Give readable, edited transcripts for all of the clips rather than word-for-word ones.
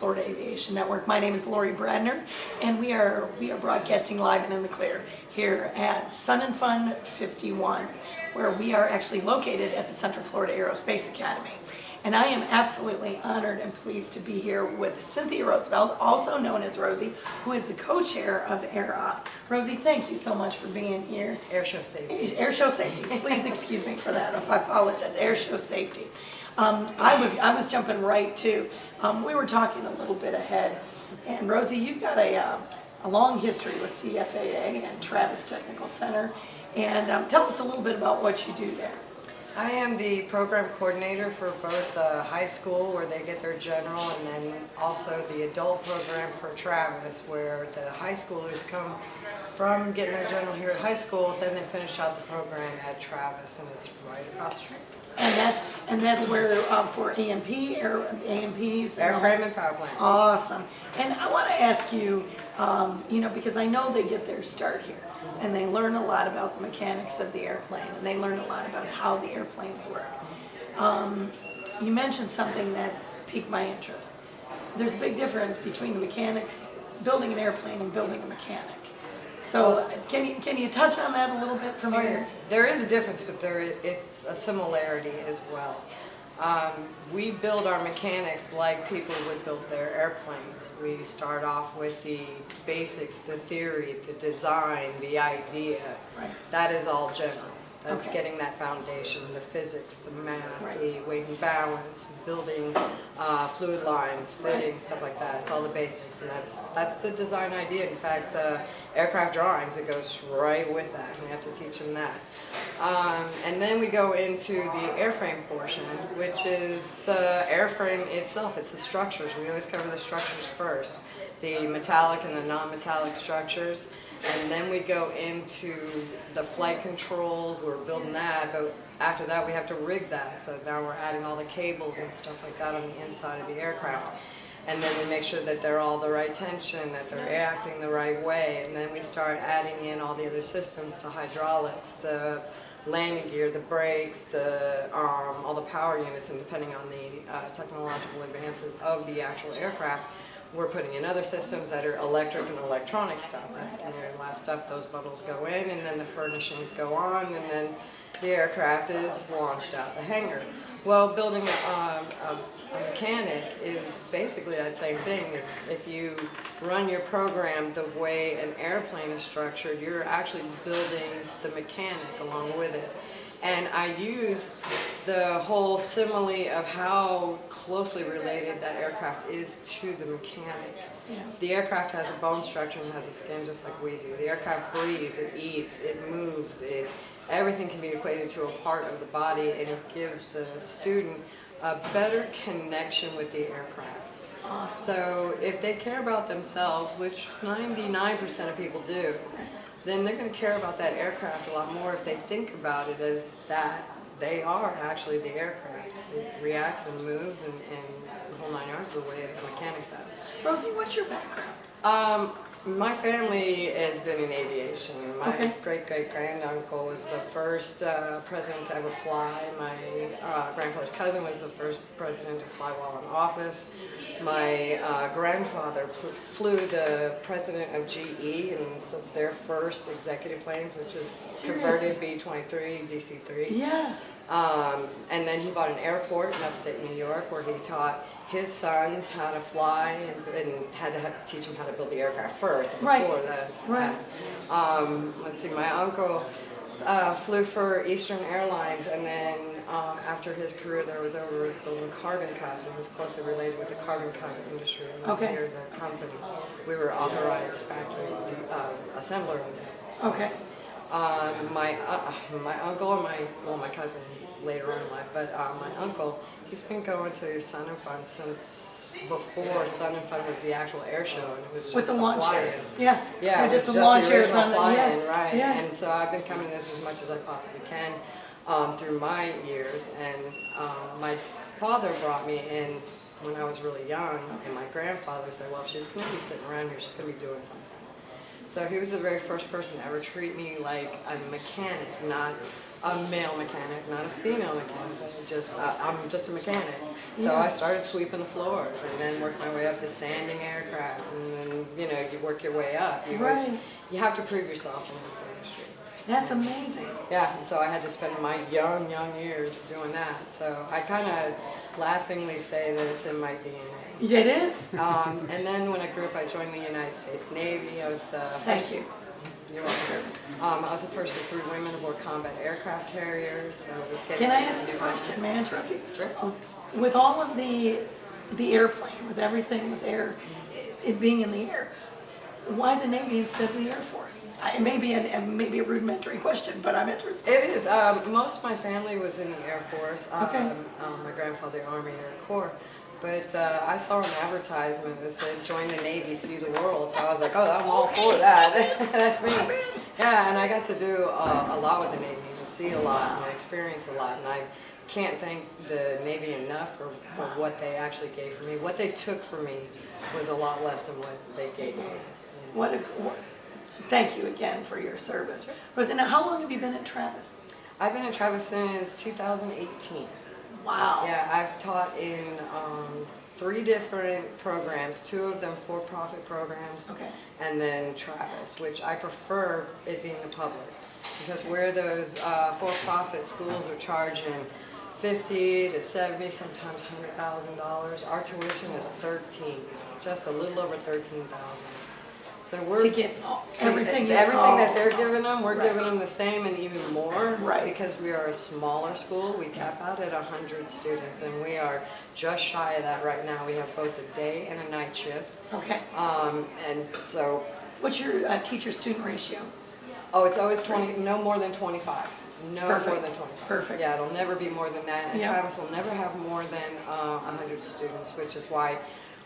Florida Aviation Network. My name is Lori Bradner, and we are broadcasting live and in the clear here at Sun and Fun 51, where we are actually located at the Central Florida Aerospace Academy. And I am absolutely honored and pleased to be here with Cynthia Roosevelt, also known as Rosie, who is the co-chair of Air Ops. Rosie, thank you so much for being here. Air show safety. Air show safety. Please excuse me for that. I apologize. Air show safety. I was jumping right to. We were talking a little bit ahead, and Rosie, you've got a long history with CFAA and Travis Technical Center, and tell us a little bit about what you do there. I am the program coordinator for both the high school, where they get their general, and then also the adult program for Travis, where the high schoolers come from getting their general here at high school, then they finish out the program at Travis, and it's right across the street. And that's where for AMPs, Airframe and power plant. Awesome. And I want to ask you, because I know they get their start here, and they learn a lot about the mechanics of the airplane, and they learn a lot about how the airplanes work. You mentioned something that piqued my interest. There's a big difference between the mechanics, building an airplane and building a mechanic. So can you touch on that a little bit for me? There is a difference, but it's a similarity as well. We build our mechanics like people would build their airplanes. We start off with the basics, the theory, the design, the idea. Right. That is all general. That's Okay. getting that foundation, the physics, the math, Right. the weight and balance, building fluid lines, fitting, stuff like that. It's all the basics, and that's the design idea. In fact, aircraft drawings, it goes right with that. We have to teach them that. And then we go into the airframe portion, which is the airframe itself. It's the structures. We always cover the structures first, the metallic and the non-metallic structures. And then we go into the flight controls. We're building that, but after that we have to rig that. So now we're adding all the cables and stuff like that on the inside of the aircraft. And then we make sure that they're all the right tension, that they're acting the right way. And then we start adding in all the other systems, the hydraulics, the landing gear, the brakes, all the power units, and depending on the technological advances of the actual aircraft, we're putting in other systems that are electric and electronic stuff. That's the last stuff. Those bundles go in, and then the furnishings go on, and then the aircraft is launched out the hangar. Well, building a mechanic is basically that same thing. Is if you run your program the way an airplane is structured, you're actually building the mechanic along with it. And I use the whole simile of how closely related that aircraft is to the mechanic. Yeah. The aircraft has a bone structure and has a skin just like we do. The aircraft breathes, it eats, it moves, everything can be equated to a part of the body, and it gives the student a better connection with the aircraft. Awesome. So if they care about themselves, which 99% of people do, then they're going to care about that aircraft a lot more if they think about it as that they are actually the aircraft. It reacts and moves and the whole 9 yards the way a mechanic does. Rosie, what's your background? My family has been in aviation. My Okay. great-great-granduncle was the first president to ever fly. My grandfather's cousin was the first president to fly while in office. My grandfather flew the president of GE and so their first executive planes, which is converted B-23, DC-3. Yeah. And then he bought an airport in upstate New York where he taught his sons how to fly and had to teach them how to build the aircraft first before that. Right. Let's see, my uncle flew for Eastern Airlines, and then after his career there was over, was building carbon cups, and was closely related with the carbon cup industry Okay. here at the company. We were authorized factory assembler in there. Okay. My uncle and my cousin later on in life, but my uncle, he's been going to Sun and Fun since before Sun and Fun was the actual air show, and it was just With the launch chairs. fly-in. Yeah. Yeah, And it was just the launch the chairs original on the fly-in, yeah. right? Yeah. And so I've been coming to this as much as I possibly can through my years, and my father brought me in when I was really young, and my grandfather said, well, if she's going to be sitting around here, she's going to be doing something. So he was the very first person to ever treat me like a mechanic, not a male mechanic, not a female mechanic. I'm just a mechanic. So Yeah. I started sweeping the floors and then worked my way up to sanding aircraft, and then you work your way up. Right. You have to prove yourself in this industry. That's amazing. Yeah, and so I had to spend my young years doing that. So I kind of laughingly say that it's in my DNA. It is. And then when I grew up, I joined the United States Navy. I was the Thank first. you. You're welcome. I was the first of 3 women aboard combat aircraft carriers. So I was getting Can I ready ask to you a do my- question? May I interrupt you? Sure. With all of the airplane, with everything with air, it being in the air, why the Navy instead of the Air Force? It may be a rudimentary question, but I'm interested. It is. Most of my family was in the Air Force. Okay. My grandfather, Army Air Corps. But I saw an advertisement that said, join the Navy, see the world. So I was like, oh, I'm all for that. That's me. Yeah, and I got to do a lot with the Navy and see a lot and experience a lot. And I can't thank the Navy enough for what they actually gave for me. What they took from me was a lot less than what they gave me. Thank you again for your service. Now, how long have you been at Travis? I've been at Travis since 2018. Wow. Yeah, I've taught in 3 different programs, 2 of them for-profit programs, Okay. and then Travis, which I prefer it being the public, because where those for-profit schools are charging $50,000 to $70,000, sometimes $100,000, our tuition is $13,000, just a little over $13,000. So we're To get everything that they're giving them, we're Right. giving them the same and even more. Right. Because we are a smaller school, we cap out at 100 students, and we are just shy of that right now. We have both a day and a night shift. Okay. And so, What's your teacher-student ratio? it's always 20, no more than 25. No Perfect. more than 25. Perfect. Yeah, it'll never be more than that. And Yeah. Travis will never have more than 100 students, which is why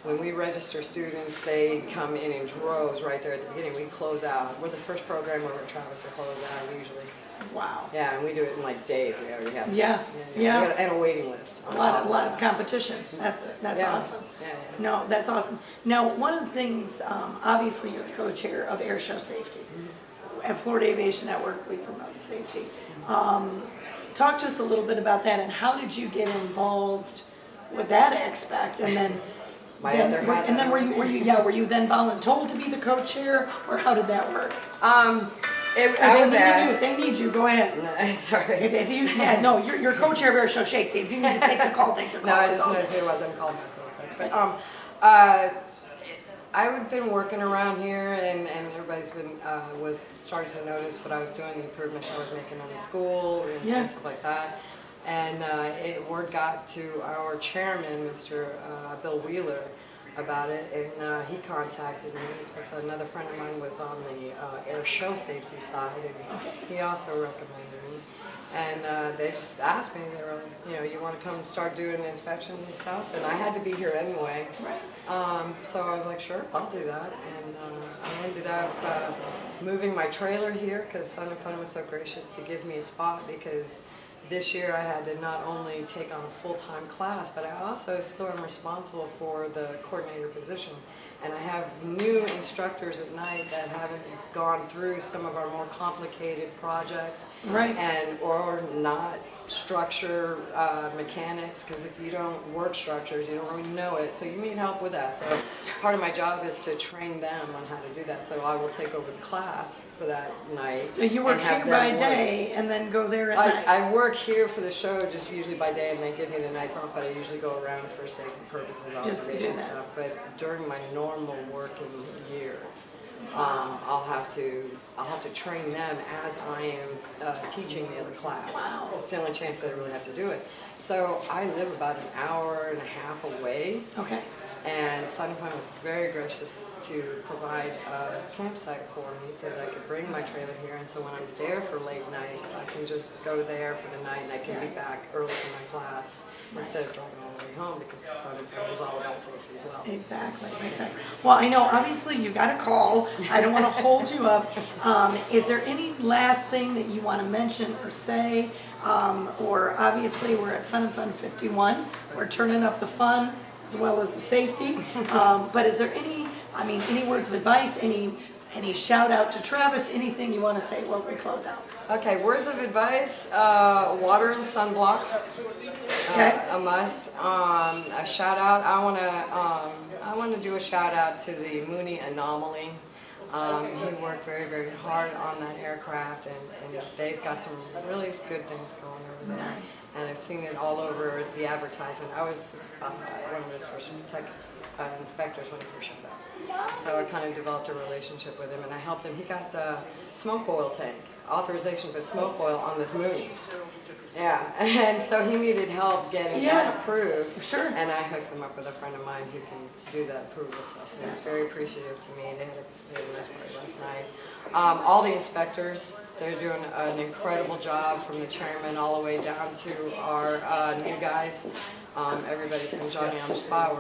when we register students, they come in droves right there at the beginning. We close out. We're the first program over at Travis to close out usually. Wow. Yeah, and we do it in like days. We already have. Yeah, We yeah. got- And a waiting list. A lot of competition. That's Yeah. awesome. Yeah, yeah. No, that's awesome. Now, one of the things, obviously, you're the co-chair of Air Show Safety. At Florida Aviation Network, we promote safety. Talk to us a little bit about that, and how did you get involved with that aspect? And then, My other hat. and then were you then voluntold to be the co-chair, or how did that work? I was asked. They need you. Go ahead. No, sorry. If you, no, you're co-chair of Air Show Safety. If you need to take the call, take the call. No, I It's just all noticed good. it wasn't called my girlfriend. I've been working around here, and everybody's been was starting to notice what I was doing, the improvements I was making on the school and Yeah. stuff like that. And word got to our chairman, Mr. Bill Wheeler, about it, and he contacted me because another friend of mine was on the air show safety side, and he also recommended me. And they just asked me, they were like, you want to come start doing inspections and stuff? And I had to be here anyway. Right. So I was like, sure, I'll do that. And I ended up moving my trailer here because Sun and Fun was so gracious to give me a spot, because this year I had to not only take on a full-time class, but I also still am responsible for the coordinator position. And I have new instructors at night that haven't gone through some of our more complicated projects. Right. Or not structure mechanics, because if you don't work structures, you don't really know it. So you need help with that. So part of my job is to train them on how to do that. So I will take over the class for that night. So you work and have here by them work. day and then go there at night? I work here for the show just usually by day, and they give me the nights off, but I usually go around for safety purposes, Just to do observation that. stuff. But during my normal working year, I'll have to train them as I am teaching the other class. Wow. It's the only chance that I really have to do it. So I live about an hour and a half away, Okay. and Sun Fun was very gracious to provide a campsite for me so that I could bring my trailer here. And so when I'm there for late nights, I can just go there for the night, and I can be back early for my class instead of driving all the way home, because Sun and Fun is all about safety as well. Exactly. Well, I know obviously you got a call. I don't want to hold you up. Is there any last thing that you want to mention or say? Or obviously we're at Sun and Fun 51. We're turning up the fun as well as the safety. But is there any words of advice, any shout out to Travis, anything you want to say while we close out? Okay, words of advice, water and sunblock, Okay. a must. A shout out, I want to do a shout out to the Mooney Anomaly. He worked very, very hard on that aircraft, and they've got some really good things going over there. Nice. And I've seen it all over the advertisement. I was one of his first tech inspectors when he first showed up. So I kind of developed a relationship with him, and I helped him. He got a smoke oil tank, authorization to put smoke oil on this Mooney. Yeah, and so he needed help getting that approved. Sure. And I hooked him up with a friend of mine who can do that approval stuff. So he was very appreciative to me. They had a nice party last night. All the inspectors, they're doing an incredible job, from the chairman all the way down to our new guys. Everybody's been joining on the spot.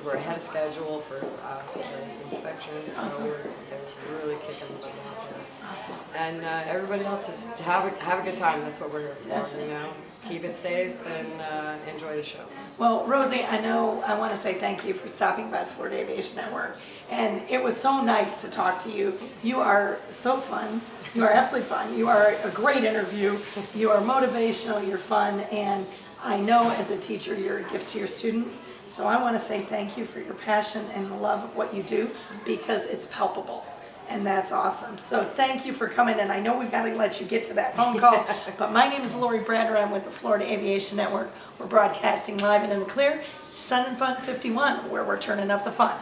We're ahead of schedule for the inspections. So they're really kicking the butt out there. Awesome. And everybody else, just have a good time. That's what we're here for, you know. Keep it safe and enjoy the show. Well, Rosie, I want to say thank you for stopping by Florida Aviation Network. And it was so nice to talk to you. You are so fun. You are absolutely fun. You are a great interview. You are motivational. You're fun. And I know as a teacher, you're a gift to your students. So I want to say thank you for your passion and the love of what you do, because it's palpable. And that's awesome. So thank you for coming. And I know we've got to let you get to that phone call. But my name is Lori Bradner. I'm with the Florida Aviation Network. We're broadcasting live and in the clear. Sun and Fun 51, where we're turning up the fun.